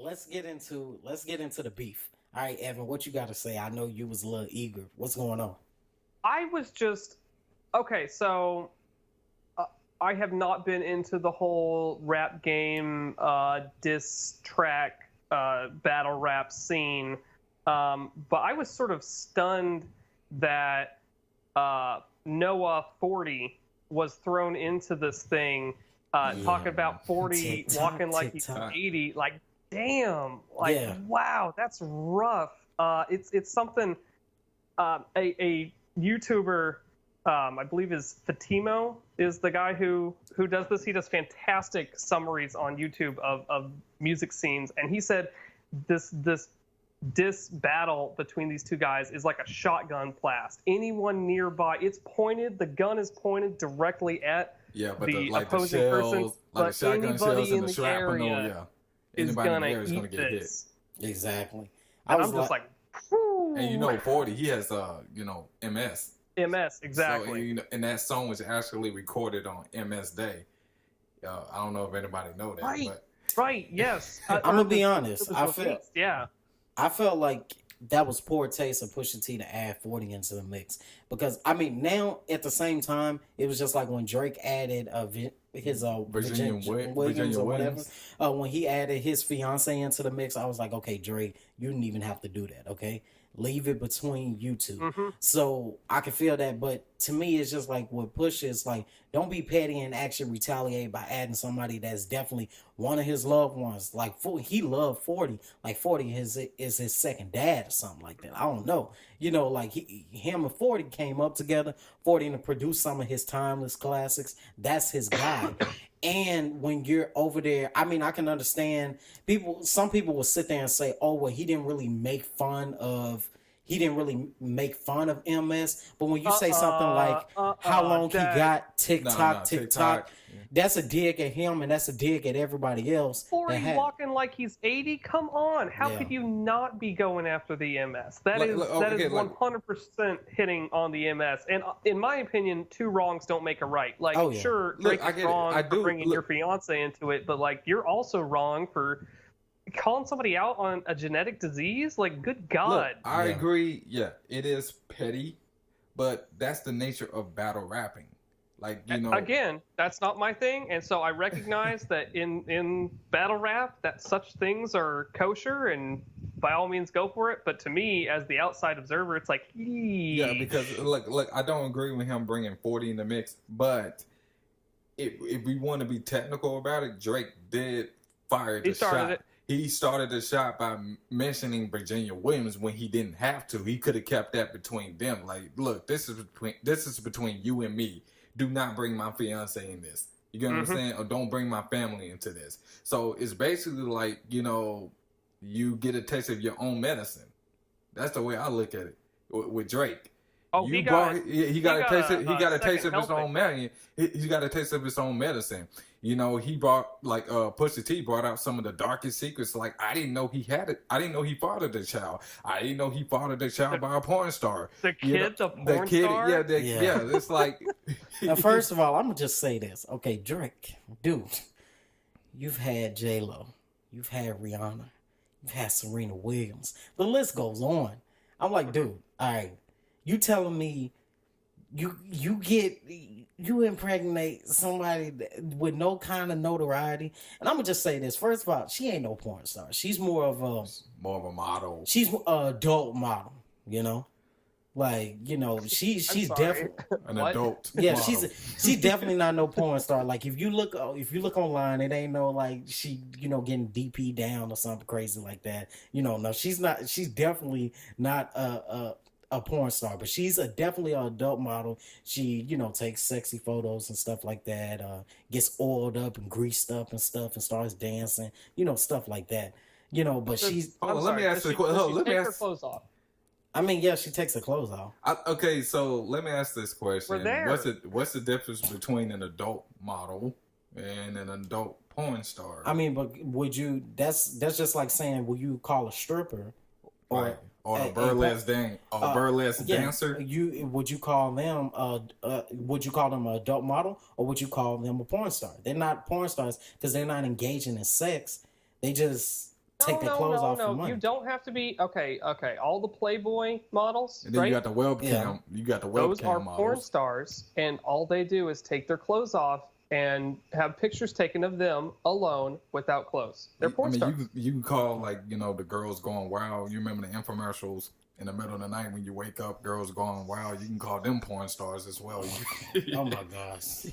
let's get into the beef. All right, Evan, what you got to say? I know you was a little eager. What's going on? I was just okay. So I have not been into the whole rap game diss track battle rap scene, but I was sort of stunned that Noah 40 was thrown into this thing, talking about 40 TikTok, walking like he's TikTok. 80. Like, damn, like Yeah. wow, that's rough. It's something. A YouTuber, I believe is Fatimo, is the guy who does this. He does fantastic summaries on YouTube of music scenes, and he said this diss battle between these two guys is like a shotgun blast. Anyone nearby, it's pointed, the gun is pointed directly at but the like the opposing shells, person, like the but shotgun shells anybody and in the the shrapnel, area is anybody in the gonna area is gonna eat get hit. this. Exactly. And I'm just like, whew. And you know, 40, he has MS. MS, So, exactly. and that song was actually recorded on MS Day. I don't know if anybody know that, Right. but Right, yes. I'm gonna be honest. It was I feel released, yeah. I felt like that was poor taste of Pusha T to add 40 into the mix, because I mean now at the same time it was just like when Drake added his Williams or whatever. When he added his fiance into the mix, I was like, okay, Drake, you didn't even have to do that. Okay, leave it between you 2. Mm-hmm. So I can feel that, but to me, it's just like with Push, it's like don't be petty and actually retaliate by adding somebody that's definitely one of his loved ones. Like he loved 40, like 40 is his second dad or something like that. I don't know, like him and 40 came up together. 40 to produce some of his timeless classics. That's his guy. And when you're over there, I mean, I can understand people. Some people will sit there and say, "Oh, well, he didn't really make fun of MS." But when you say something like how long he got TikTok, that's a dig at him, and that's a dig at everybody else. 40 walking like he's 80. Come on, how could you not be going after the MS? That is 100% hitting on the MS. And in my opinion, 2 wrongs don't make a right. Like, sure, Drake is wrong for bringing your fiance into it, but like you're also wrong for calling somebody out on a genetic disease. Like, good God. Look, I agree. Yeah, it is petty, but that's the nature of battle rapping. Like, again, that's not my thing, and so I recognize that in battle rap that such things are kosher, and by all means go for it. But to me, as the outside observer, it's like, yeah, because look, I don't agree with him bringing 40 in the mix, but if we want to be technical about it, Drake did fire the shot. He started the shot by mentioning Virginia Williams when he didn't have to. He could have kept that between them. Like, look, this is between you and me. Do not bring my fiance in this. You get what I'm saying? Or don't bring my family into this. So it's basically like, you get a taste of your own medicine. That's the way I look at it with Drake. Oh, he got a taste of his own medicine. He got a taste of his own medicine. He brought Pusha T brought out some of the darkest secrets. Like, I didn't know he had it. I didn't know he fathered the child. I didn't know he fathered the child by a porn star. The kid, the porn star. Yeah. It's like. Now, first of all, I'm gonna just say this. Okay, Drake, dude, you've had J-Lo, you've had Rihanna, you've had Serena Williams. The list goes on. I'm like, dude, all right. You telling me you impregnate somebody with no kind of notoriety? And I'm gonna just say this. First of all, she ain't no porn star. She's more of a model. She's an adult model, Like, she's definitely an adult. Yeah, model. she's definitely not no porn star. Like, if you look online, it ain't no like she, getting DP down or something crazy like that. No, she's not. She's definitely not a porn star, but she's definitely an adult model. She, takes sexy photos and stuff like that. Gets oiled up and greased up and stuff, and starts dancing. Stuff like that. But she's. Let me ask you a question. Let me ask her clothes off. I mean, yeah, she takes her clothes off. Okay, so let me ask this question. We're there. What's the difference between an adult model and an adult porn star? I mean, but would you? That's just like saying, will you call a stripper or a burlesque dancer? Would you call them an adult model, or would you call them a porn star? They're not porn stars because they're not engaging in sex. They just take their clothes off for money. You don't have to be okay. All the Playboy models, and then right? you got the webcam. You got the webcam Those are models. porn stars, and all they do is take their clothes off and have pictures taken of them alone without clothes. They're porn stars. You can call, like, you know, the girls going wild. You remember the infomercials in the middle of the night when you wake up, girls going wild. You can call them porn stars as well. Oh my gosh.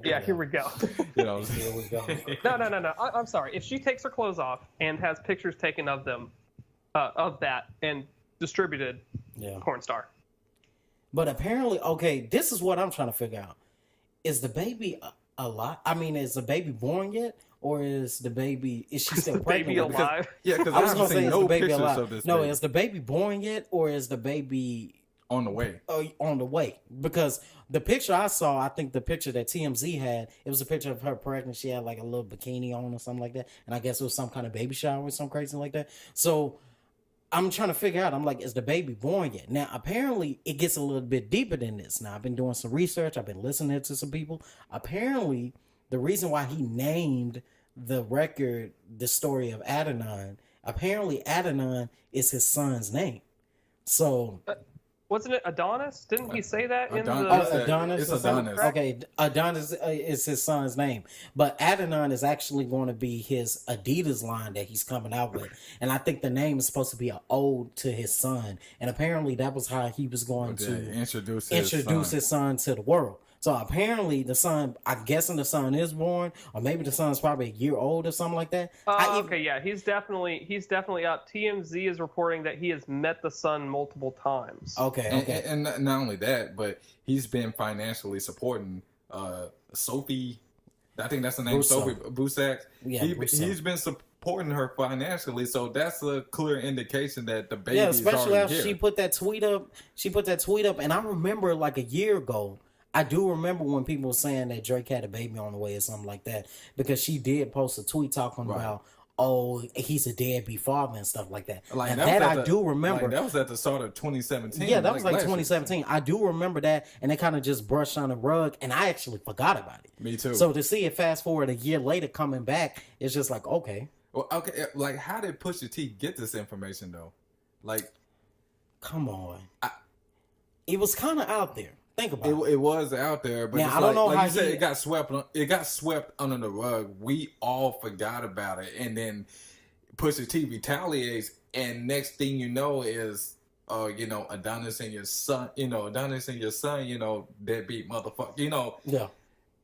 Yeah, here we go. You know, Here we go. No. I'm sorry. If she takes her clothes off and has pictures taken of them, of that, and distributed, porn star. But apparently, okay, this is what I'm trying to figure out. Is the baby alive? I mean, is the baby born yet? Or is she still pregnant? Baby alive? Because I was going to say, is the baby alive? Of this no, baby. is the baby born yet? Or is the baby on the way? On the way. Because the picture I saw, I think the picture that TMZ had, it was a picture of her pregnant. She had like a little bikini on or something like that. And I guess it was some kind of baby shower or something crazy like that. So I'm trying to figure out, I'm like, is the baby born yet? Now, apparently, it gets a little bit deeper than this. Now, I've been doing some research. I've been listening to some people. Apparently, the reason why he named the record the story of Adidon, apparently Adidon is his son's name. So... wasn't it Adonis? Didn't he say that in the... Adonis? It's Adonis. Okay, Adonis is his son's name. But Adidon is actually going to be his Adidas line that he's coming out with. And I think the name is supposed to be an ode to his son. And apparently that was how he was going to introduce his son to the world. So apparently the son, I'm guessing the son is born, or maybe the son's probably a year old or something like that. He's definitely up. TMZ is reporting that he has met the son multiple times. Okay. And not only that, but he's been financially supporting Sophie. I think that's the name, Sophie Busak. Yeah, he's been supporting her financially, so that's a clear indication that the baby is especially after here. she put that tweet up, and I remember like a year ago. I do remember when people were saying that Drake had a baby on the way or something like that, because she did post a tweet talking about, he's a deadbeat father and stuff like that. Like, and that I do remember. Like, that was at the start of 2017. Yeah, that was like 2017. I do remember that, and they kind of just brushed on the rug, and I actually forgot about it. Me too. So to see it fast forward a year later coming back, it's just like, okay. Well, okay, like, how did Pusha T get this information, though? Like... Come on. It was kind of out there. Think about it. It was out there, but now, I don't know how you said it got swept. It got swept under the rug. We all forgot about it, and then Pusha T retaliates, and next thing you know is, Adonis and your son, deadbeat motherfucker, Yeah.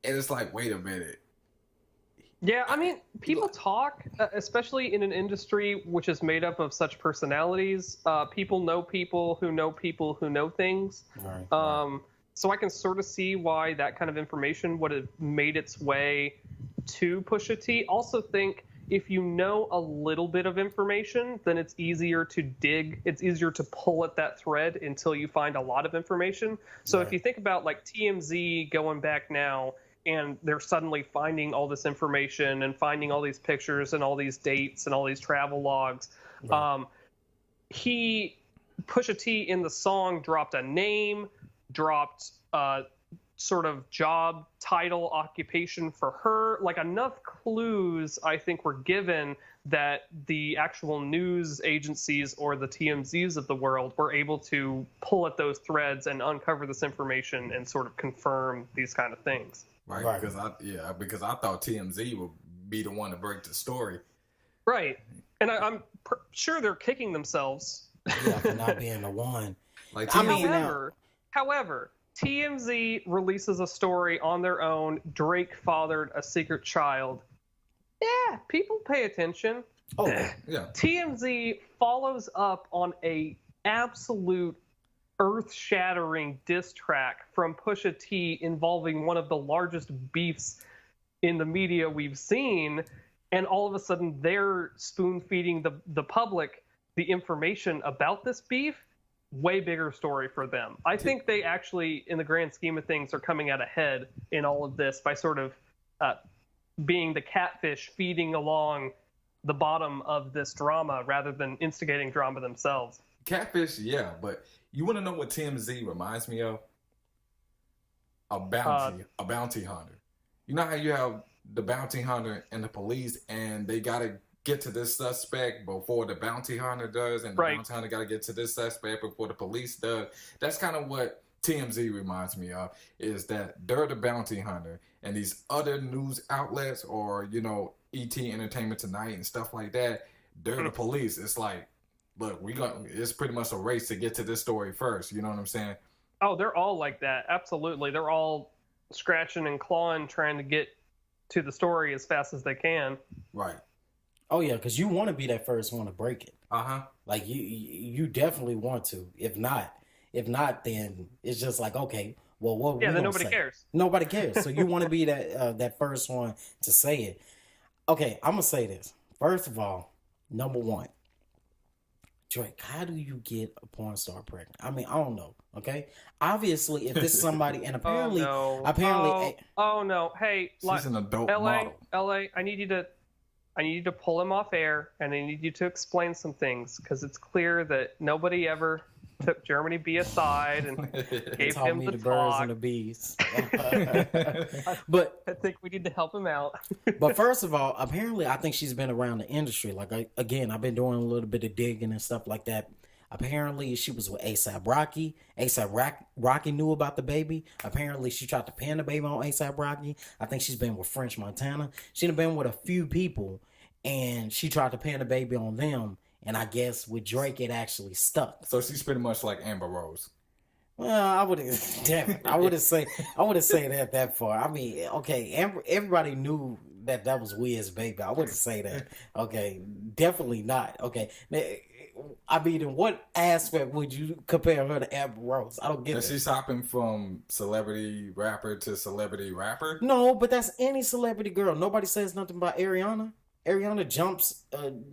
And it's like, wait a minute. Yeah, I mean, people talk, especially in an industry which is made up of such personalities. People know who know things. Right. So I can sort of see why that kind of information would have made its way to Pusha T. Also think if you know a little bit of information, then it's easier to dig. It's easier to pull at that thread until you find a lot of information. So if you think about like TMZ going back now, and they're suddenly finding all this information and finding all these pictures and all these dates and all these travel logs. Right. Pusha T in the song dropped a name, dropped sort of job, title, occupation for her. Like enough clues, I think, were given that the actual news agencies or the TMZs of the world were able to pull at those threads and uncover this information and sort of confirm these kind of things. Right. Because I thought TMZ would be the one to break the story. Right. And I'm sure they're kicking themselves. Yeah, for not being the one. Like, however, TMZ releases a story on their own. Drake fathered a secret child. Yeah, people pay attention. Oh, yeah. TMZ follows up on a absolute earth-shattering diss track from Pusha T involving one of the largest beefs in the media we've seen, and all of a sudden they're spoon-feeding the public the information about this beef. Way bigger story for them. I think they actually, in the grand scheme of things, are coming out ahead in all of this by sort of being the catfish feeding along the bottom of this drama rather than instigating drama themselves. Catfish, yeah, but you want to know what TMZ reminds me of? A bounty hunter. You know how you have the bounty hunter and the police, and they gotta get to this suspect before the bounty hunter does, and the bounty hunter got to get to this suspect before the police does. That's kind of what TMZ reminds me of, is that they're the bounty hunter, and these other news outlets, or, you know, ET Entertainment Tonight and stuff like that, they're the police. It's like, look, it's pretty much a race to get to this story first. You know what I'm saying? Oh, they're all like that. Absolutely. They're all scratching and clawing, trying to get to the story as fast as they can. Right. Oh yeah, because you want to be that first one to break it. Uh-huh. Like you definitely want to. If not, then it's just like, okay, well, what? Yeah, then nobody cares. Nobody cares. So you want to be that first one to say it. Okay, I'm gonna say this. First of all, number one, Drake, how do you get a porn star pregnant? I mean, I don't know. Okay, obviously, if this is somebody, and apparently, oh no, hey, she's an adult model. LA, I need you to pull him off air, and I need you to explain some things, because it's clear that nobody ever took Germany B aside and gave him the birds talk. and the bees. But I think we need to help him out. But first of all, apparently, I think she's been around the industry. Like, again, I've been doing a little bit of digging and stuff like that. Apparently, she was with A$AP Rocky. A$AP Rocky knew about the baby. Apparently, she tried to pin the baby on A$AP Rocky. I think she's been with French Montana. She's been with a few people, and she tried to pin the baby on them. And I guess with Drake, it actually stuck. So she's pretty much like Amber Rose. Well, I wouldn't say that far. I mean, okay, everybody knew that was Wiz's baby. I wouldn't say that. Okay, definitely not. Okay, I mean, in what aspect would you compare her to Amber Rose? I don't get it. She's hopping from celebrity rapper to celebrity rapper? No, but that's any celebrity girl. Nobody says nothing about Ariana. Ariana jumps,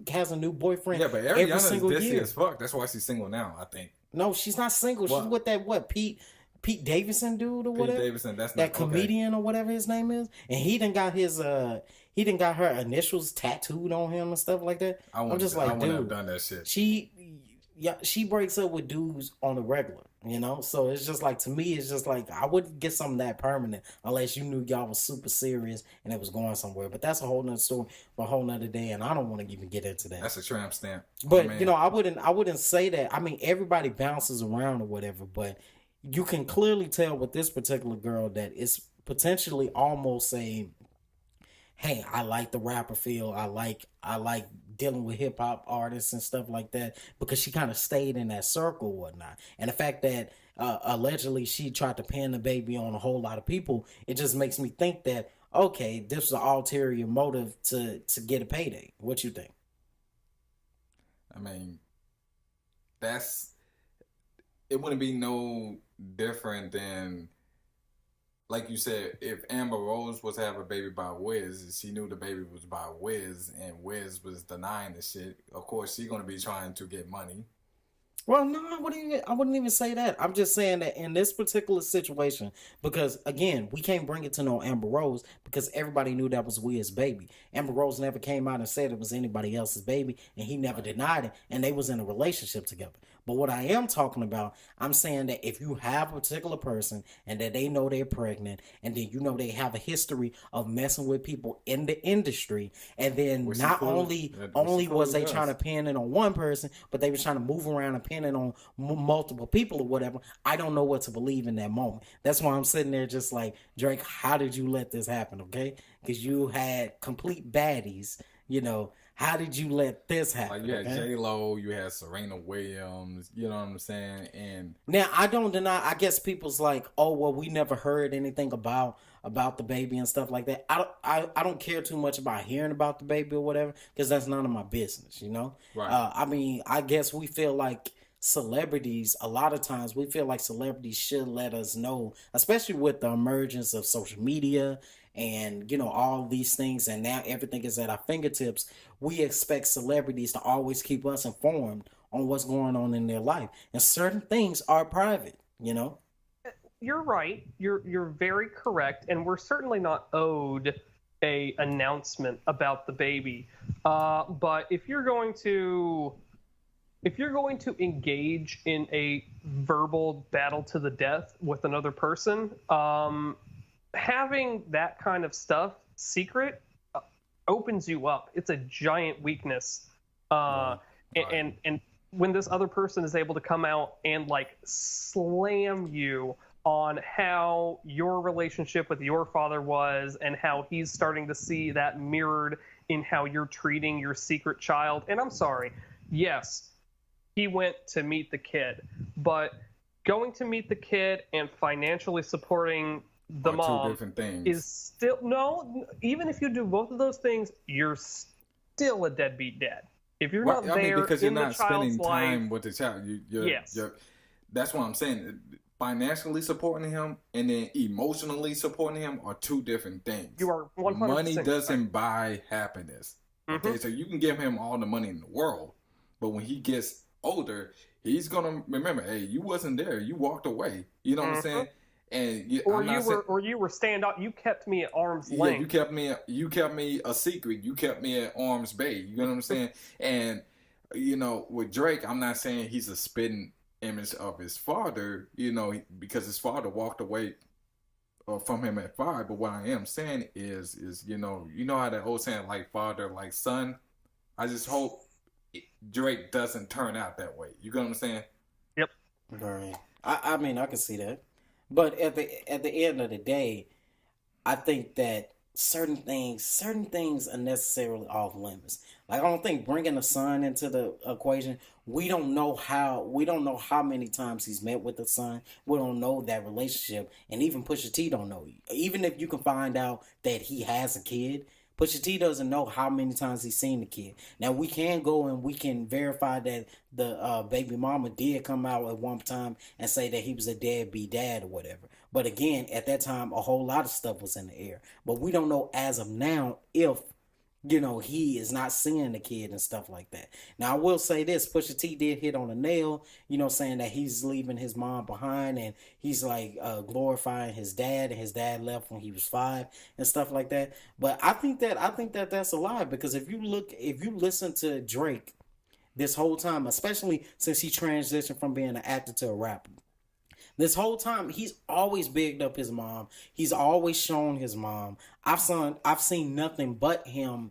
has a new boyfriend. Yeah, but Ariana's dissy as fuck. That's why she's single now, I think. No, she's not single. She's with that Pete Davidson dude or whatever. Pete Davidson, that's that comedian or whatever his name is, and he done got her initials tattooed on him and stuff like that. I'm just like, dude, I wouldn't have done that shit. She breaks up with dudes on the regular, you know? So it's just like, to me, it's just like, I wouldn't get something that permanent unless you knew y'all was super serious and it was going somewhere. But that's a whole nother story for a whole nother day, and I don't want to even get into that. That's a tramp stamp. But, you know, I wouldn't say that. I mean, everybody bounces around or whatever, but you can clearly tell with this particular girl that it's potentially almost a, hey, I like the rapper feel. I like dealing with hip hop artists and stuff like that, because she kind of stayed in that circle or whatnot. And the fact that allegedly she tried to pin the baby on a whole lot of people, it just makes me think that, okay, this was an ulterior motive to get a payday. What you think? I mean, it wouldn't be no different than, like you said, if Amber Rose was to have a baby by Wiz, she knew the baby was by Wiz, and Wiz was denying the shit. Of course, she's gonna be trying to get money. Well, no, I wouldn't even say that. I'm just saying that in this particular situation, because again, we can't bring it to no Amber Rose, because everybody knew that was Wiz's baby. Amber Rose never came out and said it was anybody else's baby, and he never denied it, and they was in a relationship together. But what I am talking about, I'm saying that if you have a particular person and that they know they're pregnant, and then you know they have a history of messing with people in the industry, and then not only was they trying to pin it on one person, but they was trying to move around and pin it on multiple people or whatever, I don't know what to believe in that moment. That's why I'm sitting there just like, Drake, how did you let this happen, okay? Because you had complete baddies, you know. How did you let this happen? Like, you had J-Lo, you had Serena Williams, you know what I'm saying? And now, I don't deny, I guess people's like, oh, well, we never heard anything about the baby and stuff like that. I don't care too much about hearing about the baby or whatever, because that's none of my business, you know? Right. I mean, I guess we feel like celebrities, a lot of times we feel like celebrities should let us know, especially with the emergence of social media and, you know, all these things, and now everything is at our fingertips. We expect celebrities to always keep us informed on what's going on in their life, and certain things are private, you know. You're right. You're very correct, and we're certainly not owed a announcement about the baby. But if you're going to engage in a verbal battle to the death with another person, having that kind of stuff secret, opens you up. It's a giant weakness. And when this other person is able to come out and like slam you on how your relationship with your father was and how he's starting to see that mirrored in how you're treating your secret child. And I'm sorry, yes, he went to meet the kid, but going to meet the kid and financially supporting the mom two different things. Is still, no, even if you do both of those things, you're still a deadbeat dad. If you're not there because you're in not the child's spending time with the child. Yes. That's what I'm saying. Financially supporting him and then emotionally supporting him are two different things. You are 100% money doesn't buy happiness. Okay, so you can give him all the money in the world, but when he gets older, he's gonna remember, hey, you wasn't there, you walked away. You know what I'm saying? And you were stand up. You kept me at arm's length. You kept me a secret. You kept me at arm's bay. You know what I'm saying? And with Drake, I'm not saying he's a spitting image of his father. Because his father walked away from him at 5. But what I am saying is how that old saying, like father, like son. I just hope Drake doesn't turn out that way. You know what I'm saying? Yep. Right. I mean, I can see that. But at the end of the day, I think that certain things are necessarily off limits. Like, I don't think bringing a son into the equation, we don't know how many times he's met with the son. We don't know that relationship, and even Pusha T don't know. Even if you can find out that he has a kid, Pusha T doesn't know how many times he's seen the kid. Now, we can go and we can verify that the baby mama did come out at one time and say that he was a deadbeat dad or whatever. But again, at that time, a whole lot of stuff was in the air. But we don't know as of now if, he is not seeing the kid and stuff like that. Now, I will say this. Pusha T did hit on a nail, saying that he's leaving his mom behind and he's like glorifying his dad, and his dad left when he was 5 and stuff like that. But I think that that's a lie, because if you listen to Drake this whole time, especially since he transitioned from being an actor to a rapper, this whole time, he's always bigged up his mom. He's always shown his mom. I've seen nothing but him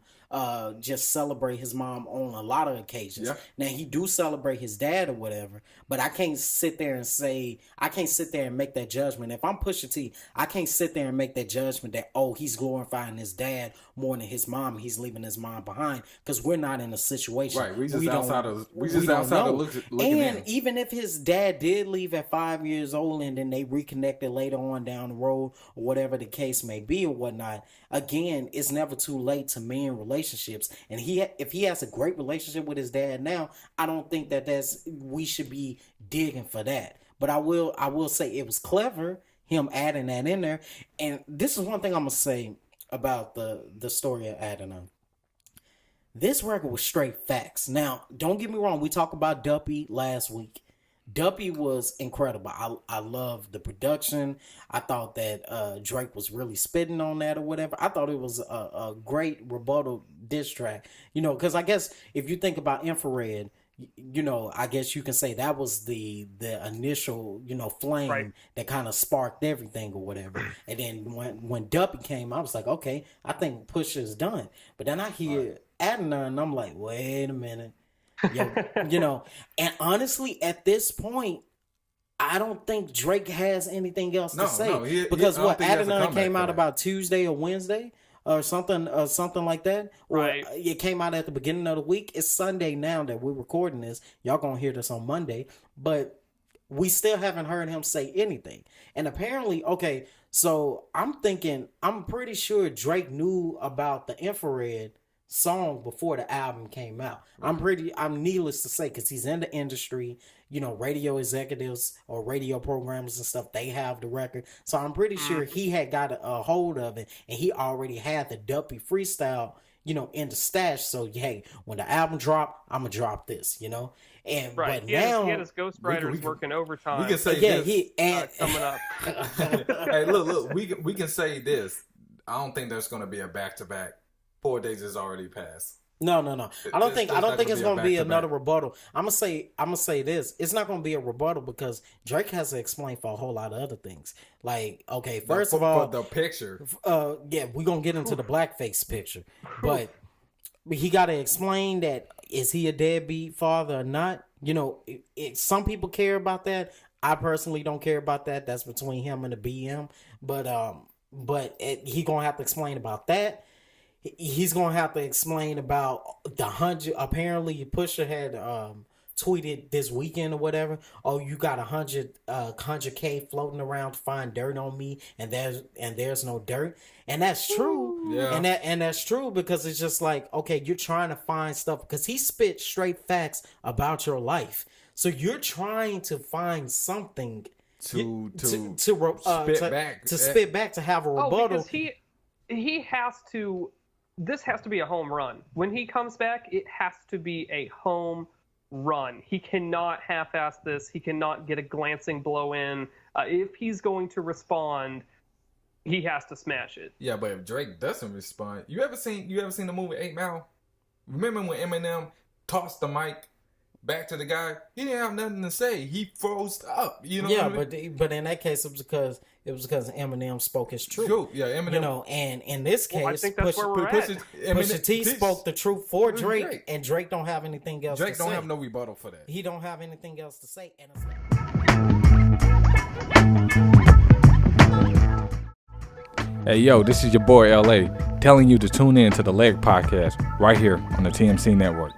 just celebrate his mom on a lot of occasions. Yeah. Now, he do celebrate his dad or whatever, but I can't sit there and make that judgment. If I'm Pusha T, I can't sit there and make that judgment that, he's glorifying his dad more than his mom. He's leaving his mom behind, because we're not in a situation. Right. We just outside of looking in. And even if his dad did leave at 5 years old and then they reconnected later on down the road or whatever the case may be or whatnot, again, it's never too late to mend relationships. And if he has a great relationship with his dad now, I don't think we should be digging for that. But I will say it was clever, him adding that in there. And this is one thing I'm gonna say about the story of Adidon. This record was straight facts. Now, don't get me wrong, we talked about Duppy last week. Duppy was incredible. I love the production. I thought that Drake was really spitting on that or whatever. I thought it was a great rebuttal diss track. Because I guess if you think about Infrared, I guess you can say that was the initial, flame, right, that kind of sparked everything or whatever. And then when Duppy came, I was like, okay, I think Pusha's done. But then I hear Adidon, and I'm like, wait a minute. And honestly, at this point, I don't think Drake has anything else to say, because Adidon came out about Tuesday or Wednesday or something like that. Right. Or it came out at the beginning of the week. It's Sunday now that we're recording this. Y'all gonna hear this on Monday, but we still haven't heard him say anything. And apparently, so I'm pretty sure Drake knew about the Infrared song before the album came out. I'm needless to say, because he's in the industry, radio executives or radio programmers and stuff, they have the record. So I'm pretty sure he had got a hold of it, and he already had the Duppy Freestyle, in the stash. So, hey, when the album drop, I'm going to drop this, And right. But he had his ghostwriters working overtime. We can say this. Coming up. Hey, look, we can say this. I don't think there's going to be a back-to-back. 4 days has already passed. No. I don't think it's gonna be another back-to-back. rebuttal. I'm gonna say this. It's not gonna be a rebuttal because Drake has to explain for a whole lot of other things. Like, okay, first of all, the picture. Yeah, we're gonna get into the blackface picture, but he got to explain that is he a deadbeat father or not? You know, some people care about that. I personally don't care about that. That's between him and the BM. But he gonna have to explain about that. He's gonna have to explain about the 100. Apparently, Pusha had tweeted this weekend or whatever. Oh, you got 100K floating around to find dirt on me, and there's no dirt, and that's true. Yeah. And that's true because it's just like, okay, you're trying to find stuff because he spit straight facts about your life, so you're trying to find something to spit back to have a rebuttal. Because he has to. This has to be a home run. When he comes back, it has to be a home run. He cannot half-ass this. He cannot get a glancing blow in. If he's going to respond, he has to smash it. Yeah, but if Drake doesn't respond, you ever seen the movie 8 Mile? Remember when Eminem tossed the mic back to the guy? He didn't have nothing to say. He froze up. You know. Yeah, what I mean? but in that case, it was because Eminem spoke his truth. True. Yeah, Eminem. You know, and in this case, I think that's where we're at. Pusha T spoke the truth for Drake, and Drake don't have anything else. Drake to don't say. have no rebuttal for that. He don't have anything else to say. And Hey, yo, this is your boy LA telling you to tune in to the Leg Podcast right here on the TMC Network.